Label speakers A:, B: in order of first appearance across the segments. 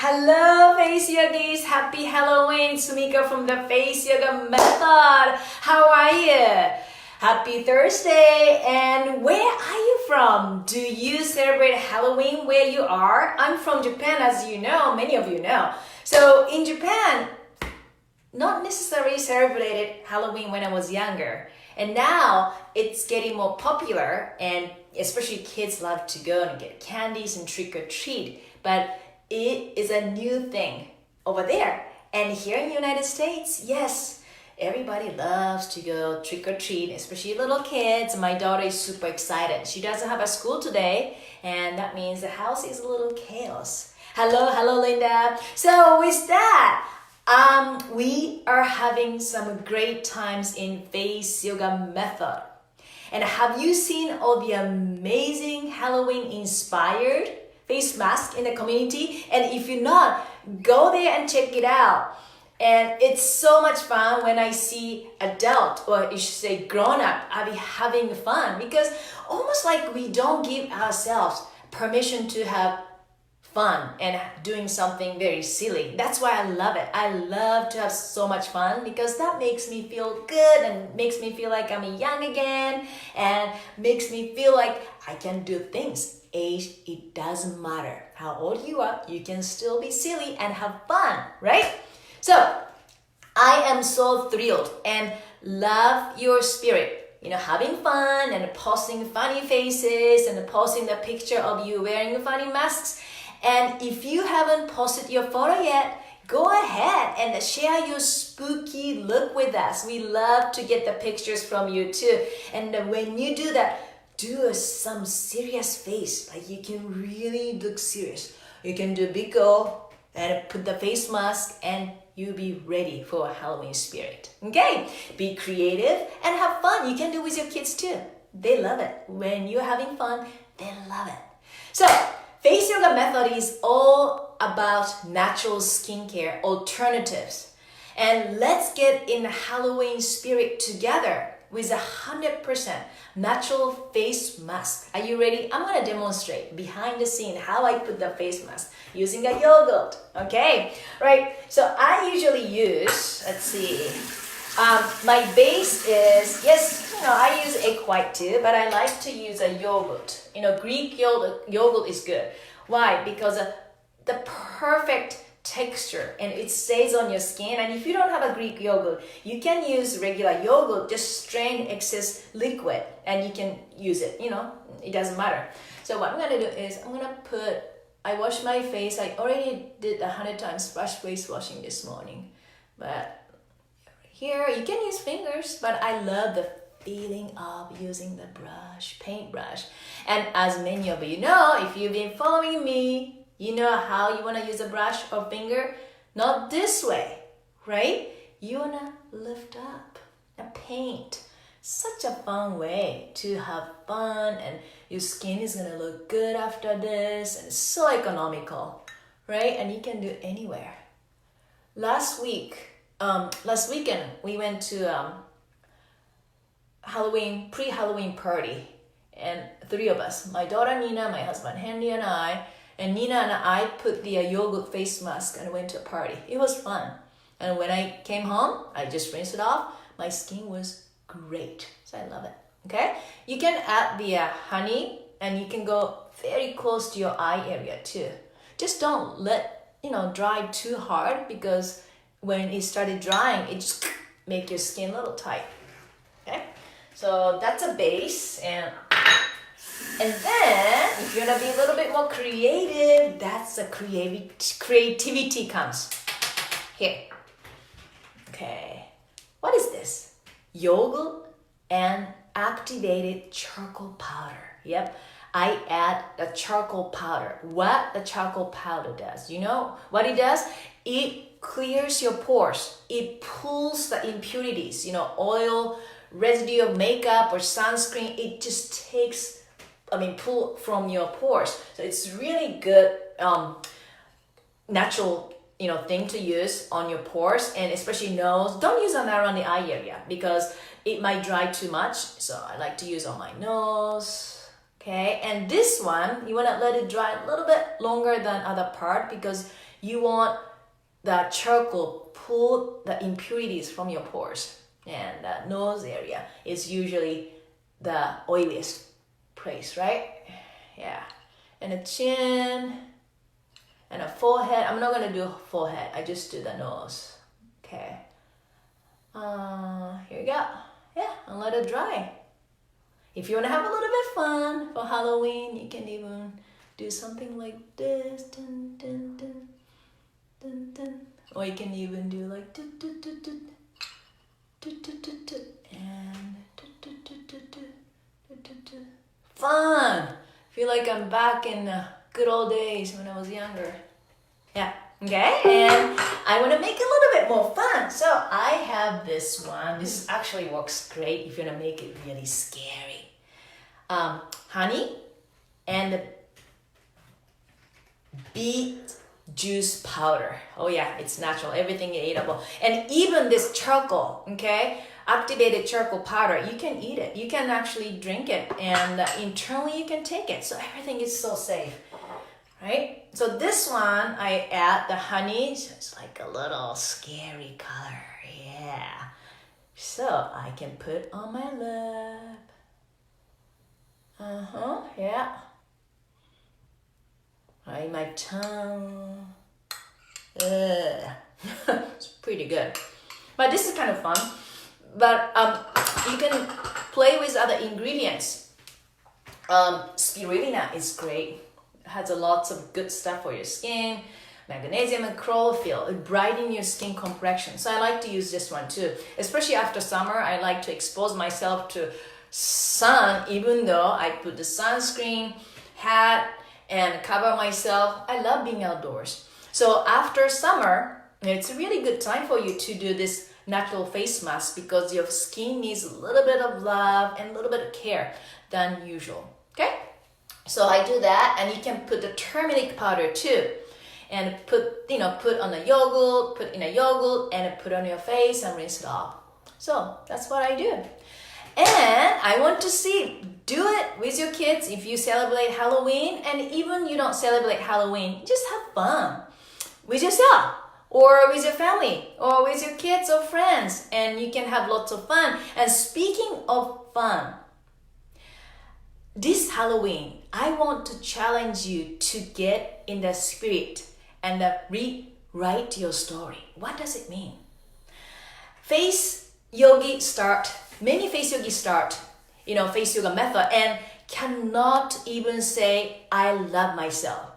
A: Hello, Face Yogis! Happy Halloween! Sumika from the Face Yoga Method. How are you? Happy Thursday! And where are you from? Do you celebrate Halloween where you are? I'm from Japan, as you know, many of you know. So in Japan, not necessarily celebrated Halloween when I was younger. And now it's getting more popular, and especially kids love to go and get candies and trick or treat. But it is a new thing over there. And here in the United States, yes, everybody loves to go trick or treat, especially little kids. My daughter is super excited. She doesn't have a school today, and that means the house is a little chaos. Hello, Linda. So with that, we are having some great times in Face Yoga Method. And have you seen all the amazing Halloween inspired face mask in the community? And if you're not, go there and check it out. And it's so much fun when I see adult, or you should say grown up, I'll be having fun, because almost like we don't give ourselves permission to have fun and doing something very silly. That's why I love it. I love to have so much fun, because that makes me feel good and makes me feel like I'm young again, and makes me feel like I can do things. Age, it doesn't matter how old you are, you can still be silly and have fun, right? So I am so thrilled and love your spirit, having fun and posting funny faces and posting the picture of you wearing funny masks. And if you haven't posted your photo yet, go ahead and share your spooky look with us. We love to get the pictures from you too. And when you do that, do some serious face, like you can really look serious. You can do a big go and put the face mask, and you'll be ready for a Halloween spirit. Okay, be creative and have fun. You can do it with your kids too. They love it. When you're having fun, they love it. So Face Yoga Method is all about natural skincare alternatives. And let's get in the Halloween spirit together with 100% natural face mask. Are you ready? I'm going to demonstrate behind the scene how I put the face mask using a yogurt. Okay, right. So I usually use, let's see, my base is, yes, I use egg white too, but I like to use a yogurt. Greek yogurt is good. Why? Because the perfect texture, and it stays on your skin. And if you don't have a Greek yogurt, you can use regular yogurt, just strain excess liquid and you can use it. It doesn't matter. So what I'm going to do is I wash my face. I already did 100 times face washing this morning, but here you can use fingers, but I love the feeling of using the paintbrush. And as many of you know, if you've been following me, you know how you want to use a brush or finger? Not this way, right? You want to lift up and paint. Such a fun way to have fun, and your skin is going to look good after this, and it's so economical, right? And you can do it anywhere. Last weekend, we went to pre-Halloween party, and 3 of us, my daughter Nina, my husband Henry, and I, and Nina and I put the yogurt face mask and went to a party. It was fun. And when I came home, I just rinsed it off. My skin was great. So I love it. Okay? You can add the honey, and you can go very close to your eye area too. Just don't let, dry too hard, because when it started drying, it just make your skin a little tight. Okay? So that's a base, and then, if you're gonna be a little bit more creative, that's the creativity comes. Here. Okay. What is this? Yogurt and activated charcoal powder. Yep. I add the charcoal powder. What the charcoal powder does? You know what it does? It clears your pores. It pulls the impurities, oil, residue of makeup or sunscreen. It just pull from your pores. So it's really good natural thing to use on your pores, and especially nose. Don't use them around the eye area because it might dry too much. So I like to use on my nose. Okay, and this one you want to let it dry a little bit longer than other part, because You want the charcoal pull the impurities from your pores. And the nose area is usually the oiliest place, right? Yeah. And the chin and the forehead. I'm not gonna do forehead. I just do the nose. Okay. Here you go. Yeah, and let it dry. If you want to have a little bit fun for Halloween, you can even do something like this. Dun, dun, dun, dun, dun. Or you can even do like dun, dun, dun, dun, dun, dun, dun, dun, and dun, dun, dun, dun, dun, dun, dun, dun. Fun! Feel like I'm back in the good old days when I was younger. Yeah. Okay, and I want to make it a little bit more fun. So I have this one. This actually works great if you want to make it really scary. Honey and beet juice powder. Oh yeah, it's natural. Everything is eatable. And even this charcoal, okay? Activated charcoal powder, you can eat it. You can actually drink it. And internally you can take it. So everything is so safe. Right? So this one, I add the honey. So it's like a little scary color. Yeah. So I can put on my lip. Yeah. Right, my tongue. It's pretty good. But this is kind of fun. But you can play with other ingredients. Spirulina is great. Has a lots of good stuff for your skin, magnesium and chlorophyll. It brightens your skin complexion. So I like to use this one too. Especially after summer, I like to expose myself to sun, even though I put the sunscreen, hat, and cover myself. I love being outdoors. So after summer, it's a really good time for you to do this natural face mask because your skin needs a little bit of love and a little bit of care than usual. Okay? So I do that, and you can put the turmeric powder too, and put on a yogurt, put in a yogurt, and put on your face and rinse it off. So that's what I do. And I want to see, do it with your kids if you celebrate Halloween, and even you don't celebrate Halloween, just have fun with yourself, or with your family, or with your kids or friends, and you can have lots of fun. And speaking of fun, this Halloween, I want to challenge you to get in the spirit and rewrite your story. What does it mean? Many face yogi start, face yoga method and cannot even say, I love myself.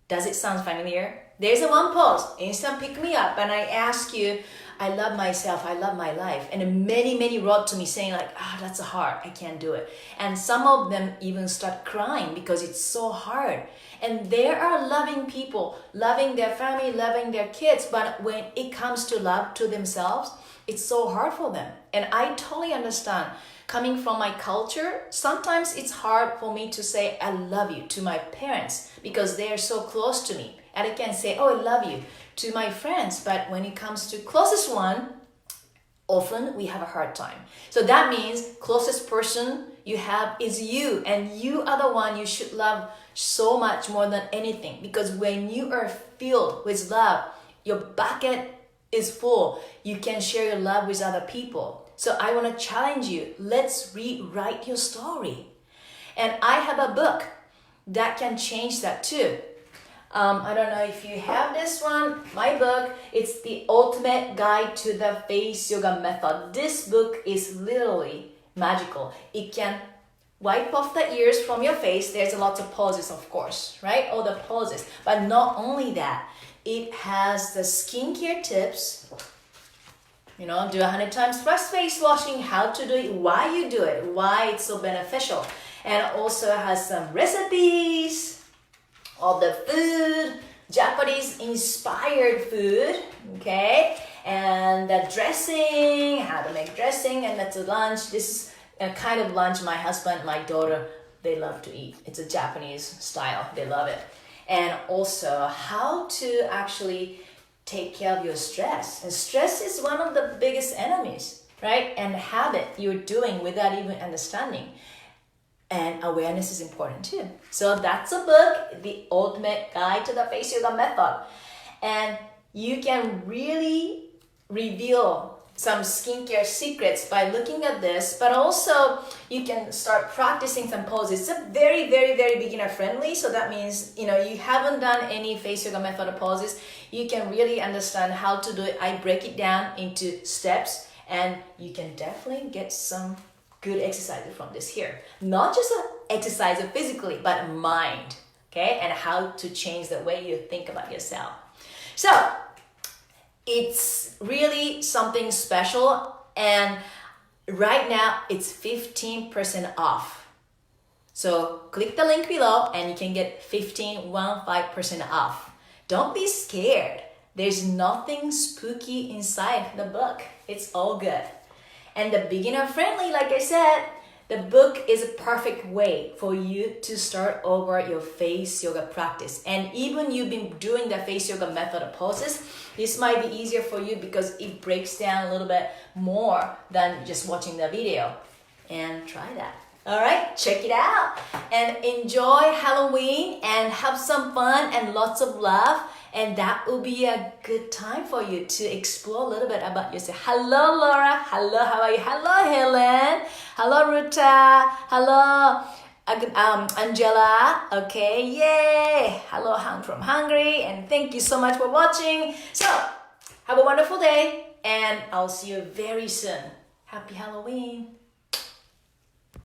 A: Does it sound familiar? There's a one pose, instant pick me up, and I ask you, I love myself, I love my life. And many wrote to me saying like, that's hard, I can't do it. And some of them even start crying because it's so hard. And there are loving people, loving their family, loving their kids, but when it comes to love to themselves, it's so hard for them. And I totally understand. Coming from my culture, sometimes it's hard for me to say I love you to my parents because they are so close to me. And I can say, I love you to my friends, but when it comes to closest one, often we have a hard time. So that means closest person you have is you, and you are the one you should love so much more than anything, because when you are filled with love, your bucket is full. You can share your love with other people. So I want to challenge you, let's rewrite your story. And I have a book that can change that too. I don't know if you have this one, my book, it's the ultimate guide to the face yoga method. This book is literally magical. It can wipe off the ears from your face. There's a lot of poses, of course, right? All the poses. But not only that, it has the skincare tips. Do 100 times plus face washing, how to do it, why you do it, why it's so beneficial. And also has some recipes of the food, Japanese inspired food, okay? And the dressing, how to make dressing, and that's a lunch. This is a kind of lunch my husband, my daughter, they love to eat. It's a Japanese style, they love it. And also how to actually take care of your stress. And stress is one of the biggest enemies, right? And habit you're doing without even understanding. And awareness is important too. So that's a book, The Ultimate Guide to the Face Yoga Method. And you can really reveal some skincare secrets by looking at this, but also you can start practicing some poses. It's a very, very, very beginner friendly. So that means, you haven't done any face yoga method poses. You can really understand how to do it. I break it down into steps, and you can definitely get some good exercises from this here. Not just exercise physically, but mind, okay? And how to change the way you think about yourself. So it's really something special, and right now it's 15% off. So click the link below and you can get 15% off. Don't be scared. There's nothing spooky inside the book. It's all good. And the beginner friendly, like I said, the book is a perfect way for you to start over your face yoga practice. And even you've been doing the face yoga method of poses, this might be easier for you because it breaks down a little bit more than just watching the video. And try that. All right, check it out. And enjoy Halloween and have some fun and lots of love. And that will be a good time for you to explore a little bit about yourself. Hello, Laura. Hello, how are you? Hello, Helen. Hello, Ruta. Hello, Angela. Okay, yay. Hello, Han from Hungary. And thank you so much for watching. So, have a wonderful day. And I'll see you very soon. Happy Halloween.